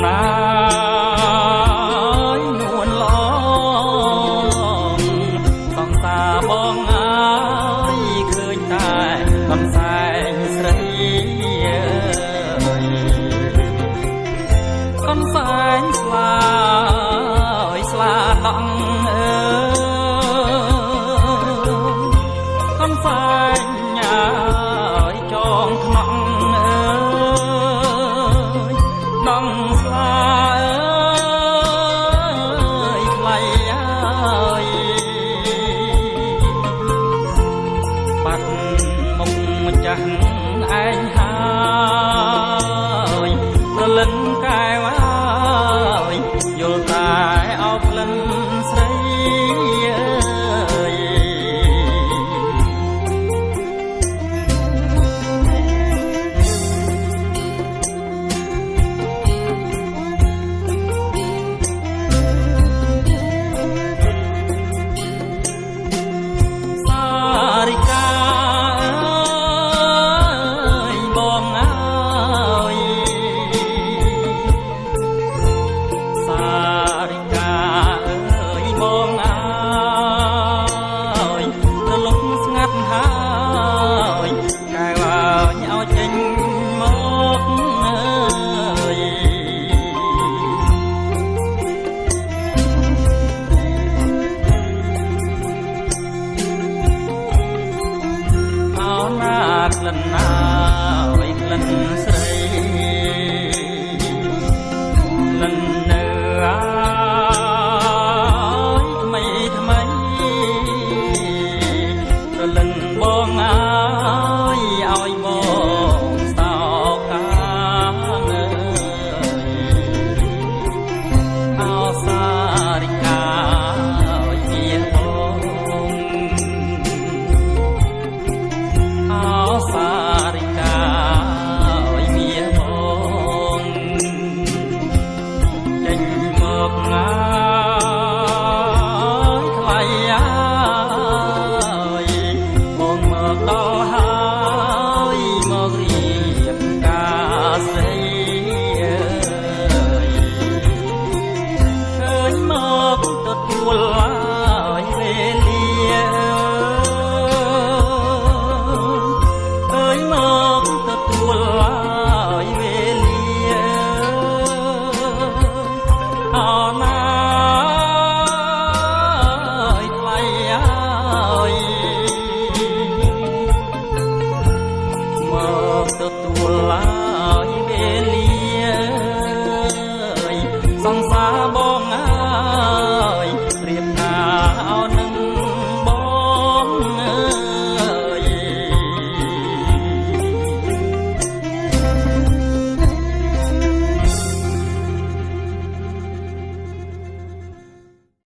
ណាយនួនឡងសង្សារបងអើយឃើញតែកំសែងស្រីកំសែងស្លាយស្លាដង់កំសែងញ៉ាយចងថ្នាក់ដងស្លាថ្លៃហើយបាត់មុខម្ចាស់ឯងហើយប្រលិនកែវហើយយល់តែអោបលិនស្រីក្លិនណាយក្លិនស្រីក្លិននៅថ្មីថ្មីប្រលឹងបងអើយឲ្យបងសោកកាងអោសារិកាជាបងសារិកាអើយមាបងចេញមកណាយថ្លៃអើយបងមកដល់ហើយមករៀបការស្រីឃើញមកទទួលហើយវេលាមកទទួលហើយវេលាអណាយថ្លៃហើយមកទទួលហើយវេលាសង្សារបង